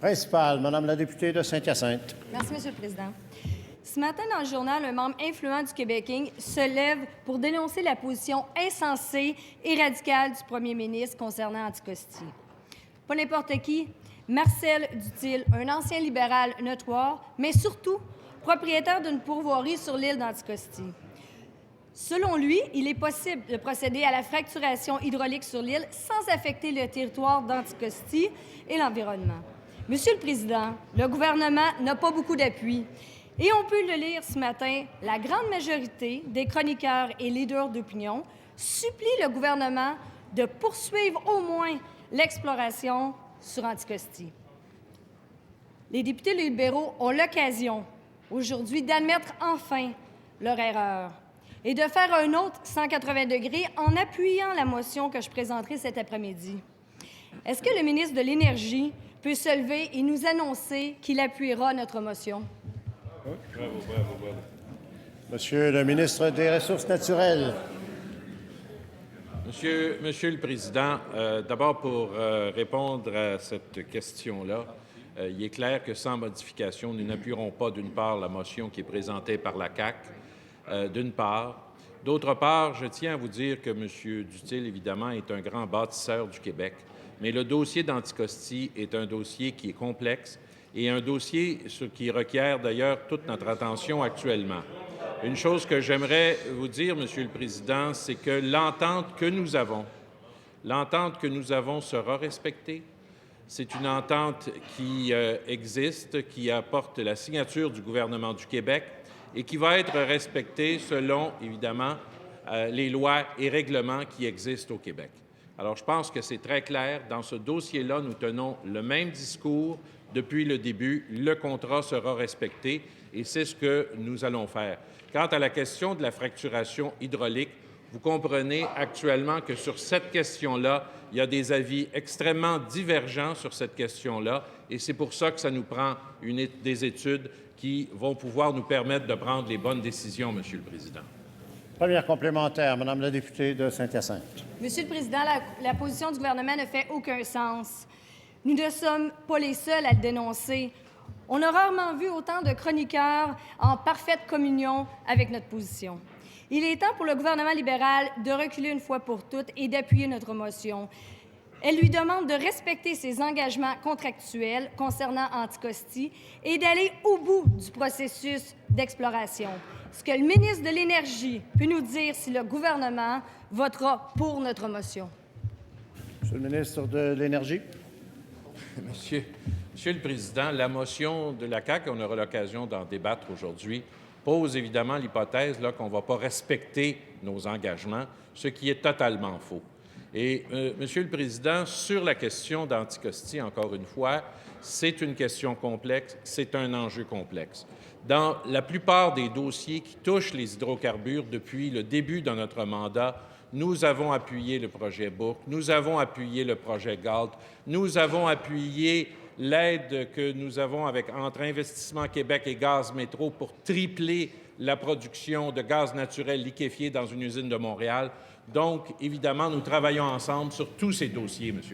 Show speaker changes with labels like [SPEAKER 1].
[SPEAKER 1] Principal, Madame la députée de Saint-Hyacinthe.
[SPEAKER 2] Merci, Monsieur le Président. Ce matin, dans le journal, un membre influent du Québec Inc. se lève pour dénoncer la position insensée et radicale du premier ministre concernant Anticosti. Pas n'importe qui, Marcel Duthil, un ancien libéral notoire, mais surtout propriétaire d'une pourvoirie sur l'île d'Anticosti. Selon lui, il est possible de procéder à la fracturation hydraulique sur l'île sans affecter le territoire d'Anticosti et l'environnement. Monsieur le Président, le gouvernement n'a pas beaucoup d'appui. Et on peut le lire ce matin, la grande majorité des chroniqueurs et leaders d'opinion supplient le gouvernement de poursuivre au moins l'exploration sur Anticosti. Les députés libéraux ont l'occasion aujourd'hui d'admettre enfin leur erreur et de faire un autre 180 degrés en appuyant la motion que je présenterai cet après-midi. Est-ce que le ministre de l'Énergie peut se lever et nous annoncer qu'il appuiera notre motion?
[SPEAKER 3] Bravo.
[SPEAKER 1] Monsieur le ministre des Ressources naturelles.
[SPEAKER 3] Monsieur le Président, d'abord pour répondre à cette question-là, il est clair que sans modification, nous n'appuierons pas d'une part la motion qui est présentée par la CAQ, d'une part. D'autre part, je tiens à vous dire que M. Duthil, évidemment, est un grand bâtisseur du Québec, mais le dossier d'Anticosti est un dossier qui est complexe et un dossier qui requiert d'ailleurs toute notre attention actuellement. Une chose que j'aimerais vous dire, Monsieur le Président, c'est que l'entente que nous avons sera respectée. C'est une entente qui existe, qui apporte la signature du gouvernement du Québec et qui va être respectée selon, évidemment, les lois et règlements qui existent au Québec. Alors, je pense que c'est très clair. Dans ce dossier-là, nous tenons le même discours depuis le début. Le contrat sera respecté et c'est ce que nous allons faire. Quant à la question de la fracturation hydraulique, vous comprenez actuellement que sur cette question-là, il y a des avis extrêmement divergents sur cette question-là et c'est pour ça que ça nous prend des études qui vont pouvoir nous permettre de prendre les bonnes décisions, Monsieur le Président.
[SPEAKER 1] Première complémentaire, Madame la députée de Saint-Hyacinthe.
[SPEAKER 2] Monsieur le Président, la position du gouvernement ne fait aucun sens. Nous ne sommes pas les seuls à le dénoncer. On a rarement vu autant de chroniqueurs en parfaite communion avec notre position. Il est temps pour le gouvernement libéral de reculer une fois pour toutes et d'appuyer notre motion. Elle lui demande de respecter ses engagements contractuels concernant Anticosti et d'aller au bout du processus d'exploration. Est-ce que le ministre de l'Énergie peut nous dire si le gouvernement votera pour notre motion?
[SPEAKER 1] Monsieur le ministre de l'Énergie.
[SPEAKER 3] Monsieur le Président, la motion de la CAQ, on aura l'occasion d'en débattre aujourd'hui, pose évidemment l'hypothèse qu'on ne va pas respecter nos engagements, ce qui est totalement faux. Et, Monsieur le Président, sur la question d'Anticosti, encore une fois, c'est une question complexe, c'est un enjeu complexe. Dans la plupart des dossiers qui touchent les hydrocarbures depuis le début de notre mandat, nous avons appuyé le projet Bourque, nous avons appuyé le projet Galt, nous avons appuyé l'aide que nous avons entre Investissement Québec et Gaz Métro pour tripler la production de gaz naturel liquéfié dans une usine de Montréal. Donc, évidemment, nous travaillons ensemble sur tous ces dossiers, Monsieur